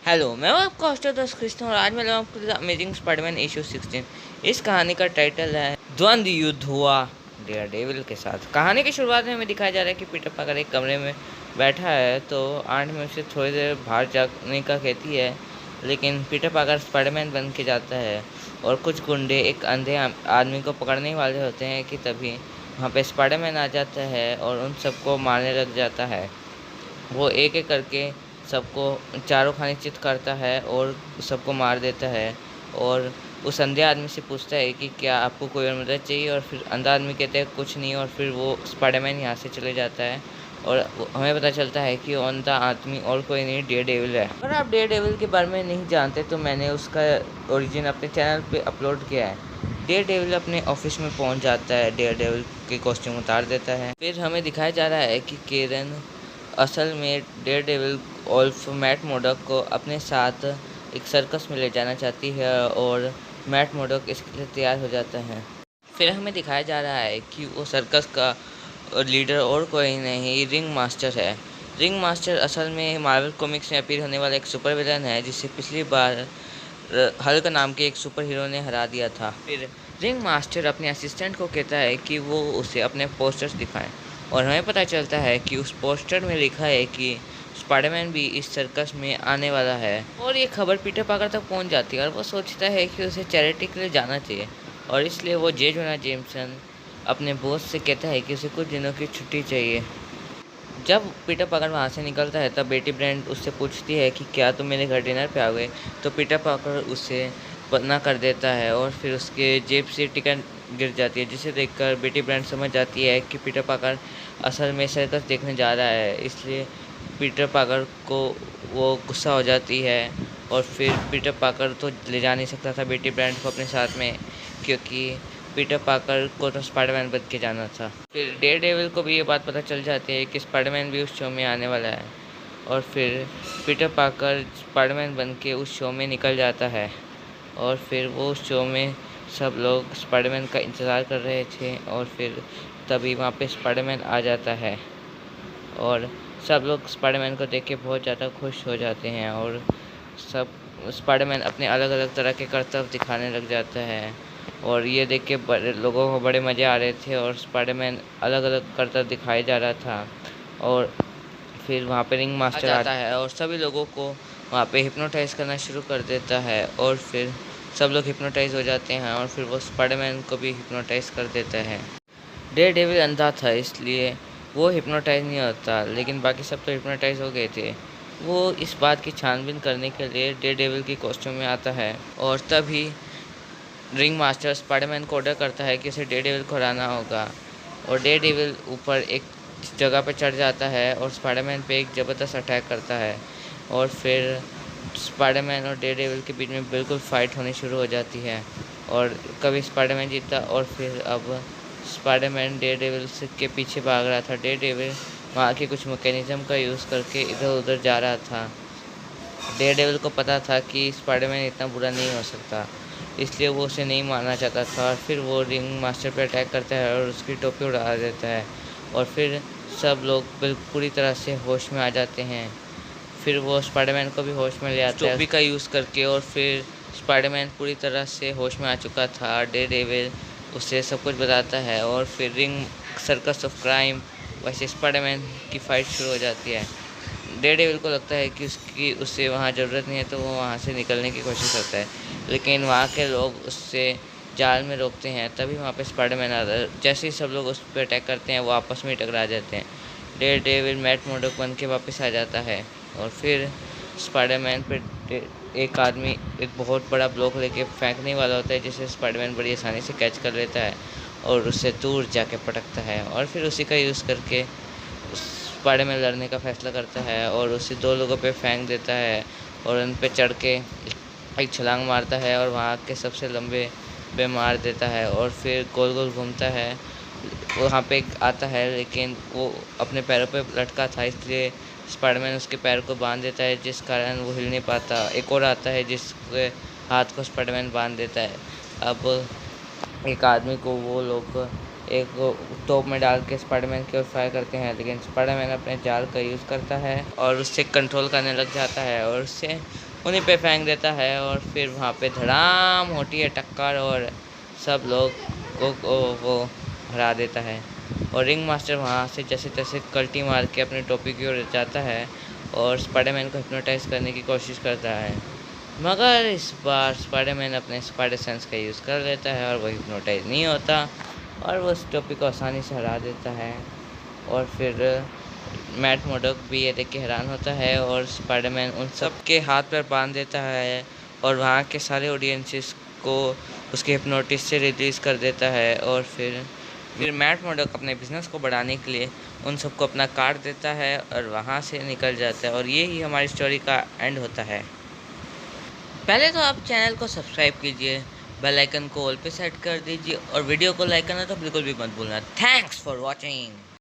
Hello, मैं हूं आपका हॉस्टल दोस्त कृष्ण और आज मैं लाऊं आपके लिए अमेजिंग स्पाइडरमैन इशू 16। इस कहानी का टाइटल है द्वंद्व युद्ध हुआ डेयर डेविल के साथ। कहानी की शुरुआत में हमें दिखाया जा रहा है कि पीटर पार्कर एक कमरे में बैठा है तो आंट में उसे थोड़ी देर बाहर जाने का कहती है, लेकिन पीटर पार्कर स्पाइडरमैन बन के जाता है और कुछ गुंडे एक अंधे आदमी को पकड़ने वाले होते हैं कि तभी वहाँ पे स्पाइडरमैन आ जाता है और उन सबको मारने लग जाता है। वो एक एक करके सबको चारों खाने चित करता है और सबको मार देता है। और उस अंधे आदमी से पूछता है कि क्या आपको कोई और मदद चाहिए, और फिर अंधा आदमी कहता है कुछ नहीं, और फिर वो स्पाइडरमैन यहाँ से चले जाता है। और हमें पता चलता है कि वो अंधा आदमी और कोई नहीं, डेयर डेविल है। अगर आप डेयर डेविल के बारे में नहीं जानते तो मैंने उसका ओरिजिन अपने चैनल पे अपलोड किया है। डेयर डेविल अपने ऑफिस में पहुंच जाता है, डेयर डेविल के कॉस्ट्यूम उतार देता है। फिर हमें दिखाया जा रहा है कि केरन असल में डेयरडेविल उल्फ मैट मोडक को अपने साथ एक सर्कस में ले जाना चाहती है और मैट मोडक इसके लिए तैयार हो जाता है। फिर हमें दिखाया जा रहा है कि वो सर्कस का लीडर और कोई नहीं, रिंग मास्टर है। रिंग मास्टर असल में मार्वल कॉमिक्स में अपीयर होने वाला एक सुपर विलन है जिसे पिछली बार हल्क नाम के एक सुपर हीरो ने हरा दिया था। फिर रिंग मास्टर अपने असिस्टेंट को कहता है कि वो उसे अपने पोस्टर्स दिखाएं, और हमें पता चलता है कि उस पोस्टर में लिखा है कि स्पाइडरमैन भी इस सर्कस में आने वाला है। और ये खबर पीटर पार्कर तक पहुंच जाती है और वो सोचता है कि उसे चैरिटी के लिए जाना चाहिए, और इसलिए वो जे जोना जेमसन अपने बॉस से कहता है कि उसे कुछ दिनों की छुट्टी चाहिए। जब पीटर पार्कर वहाँ से निकलता है तब बेटी ब्रेंड उससे पूछती है कि क्या तुम मेरे घर डिनर पे आओगे, तो पीटर पार्कर उसे मना कर देता है और फिर उसके जेब से टिकट गिर जाती है, जिसे देखकर बेटी ब्रेंड समझ जाती है कि पीटर पार्कर असल में सर्कस देखने जा रहा है। इसलिए पीटर पार्कर को वो गुस्सा हो जाती है, और फिर पीटर पार्कर तो ले जा नहीं सकता था बेटी ब्रेंड को अपने साथ में, क्योंकि पीटर पार्कर को तो स्पाइडरमैन बन के जाना था। फिर डेयरडेविल को भी ये बात पता चल जाती है कि स्पाइडरमैन भी उस शो में आने वाला है, और फिर पीटर पार्कर स्पाइडरमैन बन के उस शो में निकल जाता है। और फिर वो उस शो में सब लोग स्पाइडरमैन का इंतज़ार कर रहे थे, और फिर तभी वहाँ पे स्पाइडरमैन आ जाता है और सब लोग स्पाइडरमैन को देख के बहुत ज़्यादा खुश हो जाते हैं, और सब स्पाइडरमैन अपने अलग अलग तरह के करतब दिखाने लग जाता है। और ये देख के बड़े लोगों को बड़े मज़े आ रहे थे, और स्पाइडरमैन अलग अलग करतब दिखाया जा रहा था। और फिर वहाँ पे रिंग मास्टर आ जाता है और सभी लोगों को वहाँ पे हिप्नोटाइज करना शुरू कर देता है, और फिर सब लोग हिप्नोटाइज हो जाते हैं, और फिर वो स्पाइडरमैन को भी हिप्नोटाइज कर देता है। डेयरडेविल अंधा था इसलिए वो हिप्नोटाइज नहीं होता, लेकिन बाकी सब तो हिप्नोटाइज हो गए थे। वो इस बात की छानबीन करने के लिए डेयरडेविल की कॉस्ट्यूम में आता है, और तभी रिंग मास्टर स्पाइडरमैन को ऑर्डर करता है कि उसे डेयरडेविल को हराना होगा। और डेयरडेविल ऊपर एक जगह पर चढ़ जाता है और स्पाइडरमैन पे एक ज़बरदस्त अटैक करता है, और फिर स्पाइडरमैन और डेयरडेविल के बीच में बिल्कुल फाइट होनी शुरू हो जाती है। और कभी स्पाइडरमैन जीता, और फिर अब स्पाइडरमैन डेयरडेविल के पीछे भाग रहा था। डेयरडेविल वहाँ के कुछ मैकेनिज़्म का यूज़ करके इधर उधर जा रहा था। डेयरडेविल को पता था कि स्पाइडरमैन इतना बुरा नहीं हो सकता, इसलिए वो उसे नहीं मारना चाहता था। और फिर वो रिंग मास्टर पे अटैक करता है और उसकी टोपी उड़ा देता है, और फिर सब लोग बिल्कुल पूरी तरह से होश में आ जाते हैं। फिर वो स्पाइडरमैन को भी होश में ले आता है टोपी का यूज़ करके, और फिर स्पाइडरमैन पूरी तरह से होश में आ चुका था। डेयरडेविल उसे सब कुछ बताता है, और फिर रिंग सर्कस ऑफ क्राइम वैसे स्पाइडरमैन की फ़ाइट शुरू हो जाती है। डेयरडेविल को लगता है कि उससे वहाँ ज़रूरत नहीं है, तो वो वहाँ से निकलने की कोशिश करता है, लेकिन वहाँ के लोग उससे जाल में रोकते हैं। तभी वहाँ पे स्पाइडरमैन आता है। जैसे ही सब लोग उस पर अटैक करते हैं वो आपस में टकरा जाते हैं। डेयरडेविल मैट मोडक बन के वापस आ जाता है, और फिर स्पाइडरमैन पे एक आदमी एक बहुत बड़ा ब्लॉक लेके फेंकने वाला होता है, जिसे स्पाइडरमैन बड़ी आसानी से कैच कर लेता है और उससे दूर जाके पटकता है, और फिर उसी का यूज़ करके स्पाइडरमैन लड़ने का फैसला करता है और उसे दो लोगों पे फेंक देता है, और उन पे चढ़ के एक छलांग मारता है और वहाँ के सबसे लंबे पे मार देता है, और फिर गोल गोल घूमता है। वहाँ पे एक आता है, लेकिन वो अपने पैरों पे लटका था, इसलिए स्पाइडरमैन उसके पैर को बांध देता है, जिस कारण वो हिल नहीं पाता। एक और आता है जिसके हाथ को स्पाइडरमैन बांध देता है। अब एक आदमी को वो लोग एक तोप में डाल के स्पाइडरमैन की ओर फायर करते हैं, लेकिन स्पाइडरमैन अपने जाल का यूज़ करता है और उससे कंट्रोल करने लग जाता है, और उससे उन्हीं पे फेंक देता है और फिर वहाँ पे धड़ाम होती है टक्कर और सब लोग को वो हरा देता है। और रिंग मास्टर वहाँ से जैसे तैसे कल्टी मार के अपनी टोपी की ओर जाता है और स्पाइडरमैन को हिप्नोटाइज करने की कोशिश करता है, मगर इस बार स्पाइडरमैन अपने स्पाइडर सेंस का यूज़ कर लेता है और वो हिप्नोटाइज नहीं होता और वो उस टोपी को आसानी से हरा देता है। और फिर मैट मोडक भी ये देख के हैरान होता है और स्पाइडरमैन उन सब के हाथ पर बांध देता है और वहाँ के सारे ऑडियंसेस को उसके हिप्नोटिस से रिलीज़ कर देता है। और फिर मैट मोडक अपने बिजनेस को बढ़ाने के लिए उन सबको अपना कार्ड देता है और वहाँ से निकल जाता है और ये ही हमारी स्टोरी का एंड होता है। पहले तो आप चैनल को सब्सक्राइब कीजिए, बेल आइकन को ऑल पे सेट कर दीजिए और वीडियो को लाइक करना तो बिल्कुल भी मत भूलना। Thanks for watching.